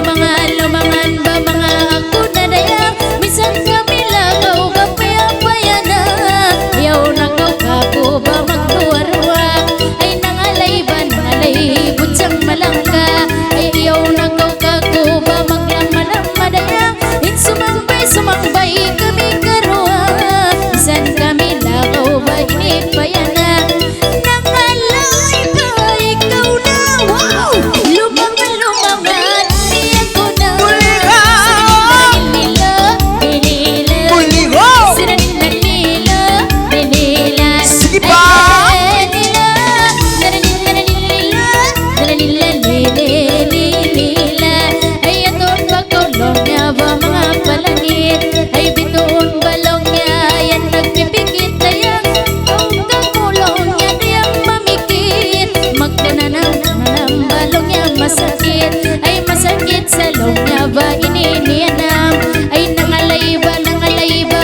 lumangan ba mga ako na daya. Bisan kami lagaw kapaya-paya na. Ayaw na ko ba magduwarwa. Ay nangalay butsang malangka. Ay ayaw na ko ba maglamalama daya. Sumambay kami karuha. Bisan kami lagaw ba inipaya na. Nangalay ba ikaw na. Wow! Lumangan di ako na. Sige pa! Ay aton pagkulong niya ba mga palangit. Ay bituon balong niya yan nagpipikit. Dayang ang kamulong niya diyang mamikit. Magdananang balong niya masakit. Ay masakit sa long niya ba ininianam. Ay nangalay ba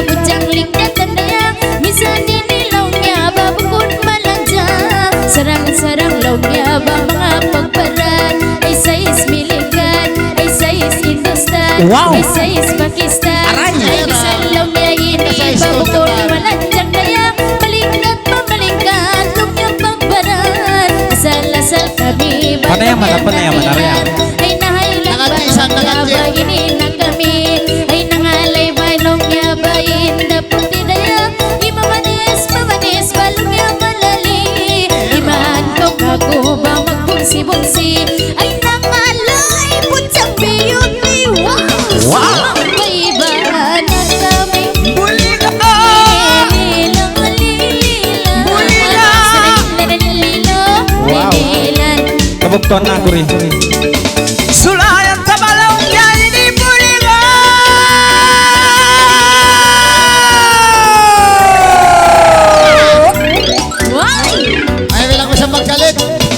budyang ligatan dayang. Misan inilaw niya ba bukod malanja. Sarang-sarang long niya ba mga pagparan. Ay sais milikan, ay sais Hindustan. Wow! Ay sais Pakistan. Aranya. Ay misan long niya ini ba bukod malanjang daya. Malingkat long niya pagparan. Asal-asal kami ba Panayaman. ay nahailan ba Nakatisan, long niya ba ini na kami. Ay nangalay ba long niya ba inda puti daya. Imamanis balong niya malali. Imaan ko ba magbungsi-bungsi. Ay nangalay putsang beauty. Wow! Wow! Sumambay ba na kami. Bulila! Wow. Kabuktuan na ako rin. Sulayan sa balong niya, hindi bulila! Ay, bilang ko sa magkalit.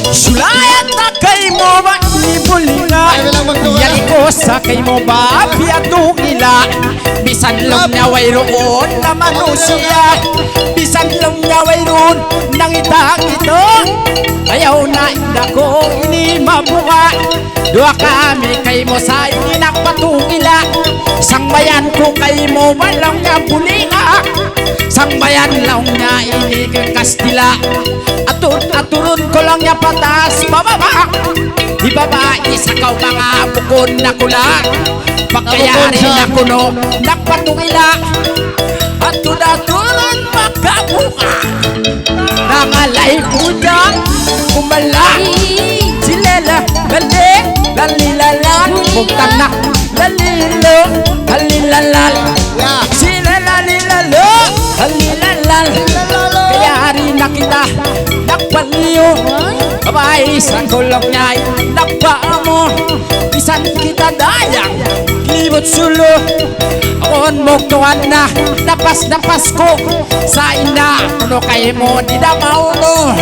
Sulayan na kay mo ba, hindi bulila? Ay, bilang magtuwa. Yali ko sa kay mo ba, piyatong ila. Bisan lang niya way roon na manusiya. Bisan lang niya way roon nang itang ito. Ayaw na inda ko ini mabuka. Dua kami kay mo sa inak patungila. Sang bayan ko kay mo walang nga bulinga. Sang bayan lang niya ini kay Kastila. Aturun ko lang niya patas bababa. Ibaba isa kaw mga bukod na kula. Pagkayari na kuno nagpatungila. Aturun makabuka. Nangalay ko dyan kumala. Silela lalilalan. Bugtang na lalilo halilalal. Silela lilalo halilalal. Kaya rin na kita nagpaliyo. Babae sa kulong niya'y nagpaamo. Bisan kita dayang libot sulo. Ako'n muktuan na napas ko. Sa ina kuno kay mo di na mauno.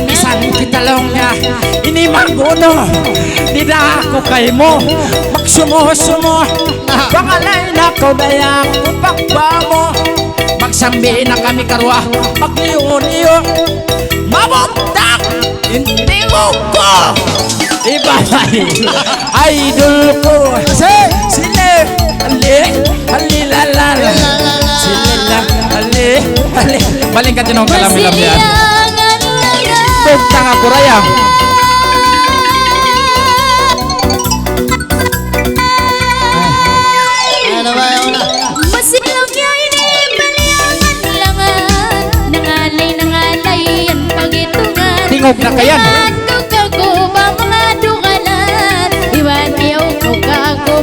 Bisan kita long niya inimanguno. Di na ako kay mo magsumo-sumo. Pangalay na ko dayang upakba mo. Magsambi na kami karwa magliyo-liyo. Mabuktak hindi mo ko. Ibabay idol ko. Sile halilalal. Sile hali. Baling ka tinong kalamilam yan. Bugtang ako rayang. Ano ba yun na? Masilaw niya ini baliangan-langan. Nangalay yan pagitungan. Tingog na kayan. Kago ba mga dukalan. Iwan niyaw ko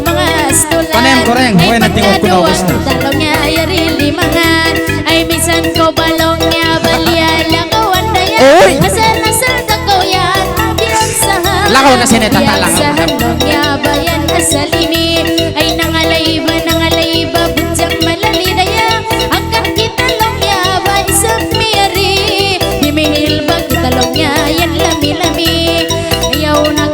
mga astulan. Panem koreng, huwag na tingog ko na ubos na. Talong niya yari limangan. Ay minsan ko balong niya baliyalakawan na yan. Uy! Asal-asal na ko yan. Biyansahan. Lakaw na sineta, talakaw. Biyansahan lang niya bayan asalini. Ay nangalay ba budyang malali daya. Hanggang kita lang niya ba isang miyari. Himihil ba kita lang niya yan lami-lami. Ayaw na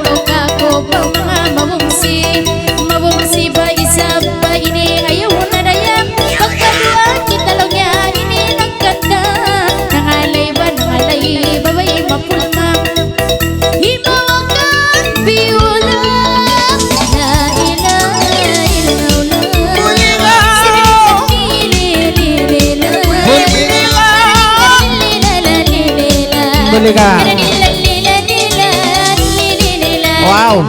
ko ba mga mabungsi ba isa ba ini. Ayaw na daya. Pagkaduan kita lang niya ini nagkanda. Nangalay ba babay mapulma. Himawakan biyula. Bulika. Wow.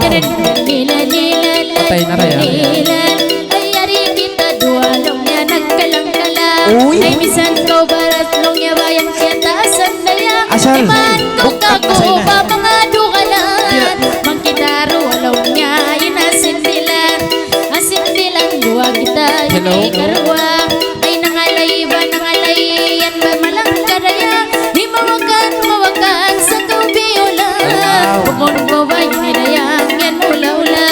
Patay na rin, Ay, ari kita dualong niya nagkalang-kalang. Uy. Ay, bisan ko barat long niya bayan siya tasan daya. Asal. Ay, man ko Buktak na kako sa'yo na. pa mga dukalan. Mangkitaro along niya inasindilan. Asindilan duwa kita Hello. yung ikarwa. Ay, nangalay ba nangalay yan ba malang karaya. Di mawakan sa kaubiyula. Wow. Bukon ko ba yung inayang yan ula-ula.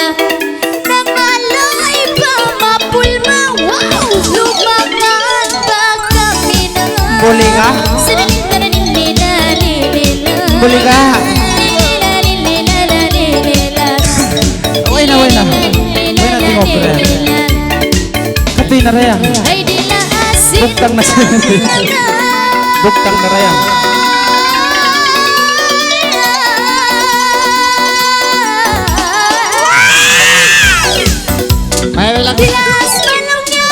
Nangalay ba mapulma. Wow! Lumakan ba kami na. Bulika. Bulika. Wala. Wala ting opera. Katay na rin. Ay di la asin. Buktang na siya. Buktang na rin. Ay, wala ko. Dilas balongnya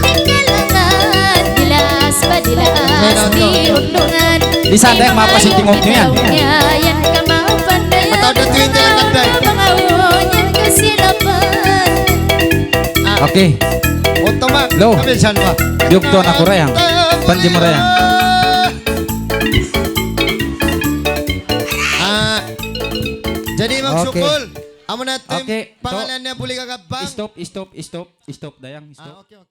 Tinggalangan Dilas ba dilas di undungan. Di sana yang mapasitingog nyo yan. Yan kamapandayan. Matawad na Twitter ang kanday. Mga unyan kasilapan. Okay. Utama. Lo. Kaminsan ba? Yugto na ko rin. Pandi mo rin. Jadi magsukol. Amo na Okay. pangalan niya Bulika Gabang. Stop. Stop. Dayang. Stop. Okay.